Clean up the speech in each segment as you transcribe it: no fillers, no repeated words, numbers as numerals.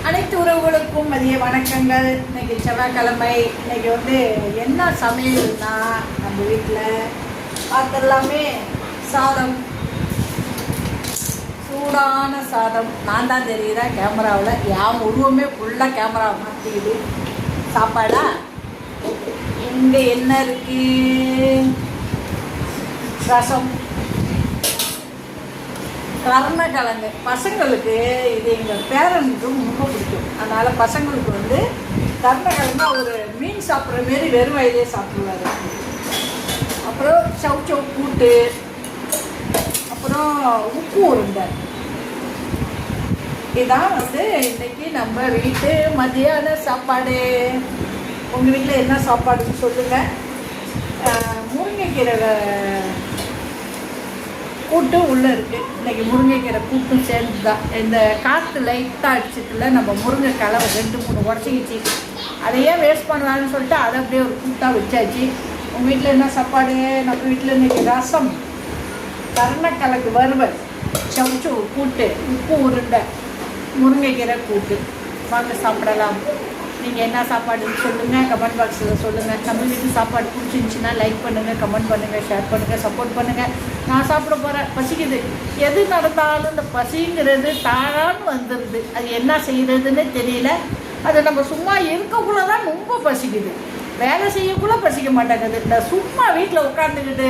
அனைத்து உறவுகளுக்கும் மதிய வணக்கங்கள். இன்னைக்கு செவ்வாய்க்கிழமை. இன்னைக்கு என்ன சமையல்னா நம்ம வீட்டில் பார்த்தெல்லாமே சாதம், சூடான சாதம். நான் தான் தெரியுதா கேமராவில், என் உருவமே ஃபுல்லாக கேமரா மாற்றிக்குது. சாப்பாடா இங்கே என்ன இருக்கு? ரசம், கருணக்கிழங்கு. பசங்களுக்கு இது எங்கள் பேரனுக்கும் ரொம்ப பிடிக்கும். அதனால் பசங்களுக்கு கருணக்கிழங்கு ஒரு மீன் சாப்பிட்ற மாரி வெறும் வயதே சாப்பிடுவார். அப்புறம் சவுச்சவு கூட்டு, அப்புறம் உப்பு உருண்டை. இதான் இன்னைக்கு நம்ம வீட்டு மதியான சாப்பாடு. உங்கள் வீட்டில் என்ன சாப்பாடுன்னு சொல்லுங்கள். முருங்கைக்கீரை கூட்டு உள்ளே இருக்குது. இன்றைக்கி முருங்கைக்கீரை கூட்டும் சேர்ந்து தான். இந்த காற்று லைட்டாக அடிச்சதுல நம்ம முருங்கை கிழவை 2-3 உடச்சிக்கிச்சு. அதையே வேஸ்ட் பண்ணலான்னு சொல்லிட்டு அதை அப்படியே ஒரு கூட்டாக வச்சாச்சு. உங்கள் வீட்டில் என்ன சாப்பாடு? நம்ம வீட்டில் இன்றைக்கி ரசம், கருணக்கிழங்கு வறுவல், சவுச்சு கூட்டு, உப்பு உருண்டை, முருங்கைக்கீரை கூட்டு. வாங்க சாப்பிடலாம். நீங்கள் என்ன சாப்பாடுன்னு சொல்லுங்கள், கமெண்ட் பாக்ஸில் சொல்லுங்கள். நம்ம வீட்டு சாப்பாடு பிடிச்சிருந்துச்சின்னா லைக் பண்ணுங்கள், கமெண்ட் பண்ணுங்கள், ஷேர் பண்ணுங்கள், சப்போர்ட் பண்ணுங்கள். நான் சாப்பிட போகிறேன். பசிக்குது. எது நடந்தாலும் இந்த பசிங்கிறது தானான்னு வந்துடுது. அது என்ன செய்கிறதுன்னு தெரியல. அது நம்ம சும்மா இருக்கக்குள்ளே தான் ரொம்ப பசிக்குது. வேலை செய்யக்குள்ளே பசிக்க மாட்டேங்குது. இந்த சும்மா வீட்டில் உட்காந்துக்கிட்டு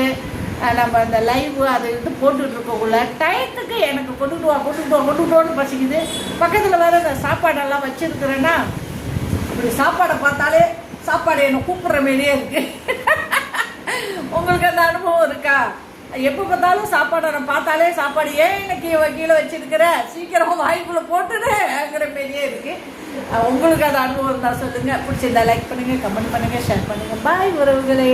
நம்ம இந்த லைவ் அது போட்டுட்ருக்கக்குள்ள டயத்துக்கு எனக்கு கொண்டுட்டு பசிக்குது. பக்கத்தில் வேறு இந்த சாப்பாடெல்லாம் வச்சுருக்குறேன்னா இப்படி சாப்பாடை பார்த்தாலே சாப்பாடு என்னை கூப்பிட்ற மாரியே இருக்குது. உங்களுக்கு அந்த அனுபவம் இருக்கா? எப்போ பார்த்தாலும் சாப்பாடை நான் பார்த்தாலே சாப்பாடு ஏன் இன்னைக்கு கீழே வச்சுருக்கிற, சீக்கிரமாக வாய்க்குள்ளே போட்டுடுங்கிற மாரியே இருக்குது. உங்களுக்கு அந்த அனுபவம் இருந்தால் சொல்லுங்கள். பிடிச்சிருந்தா லைக் பண்ணுங்கள், கமெண்ட் பண்ணுங்கள், ஷேர் பண்ணுங்கள். பாய் உறவுகளே.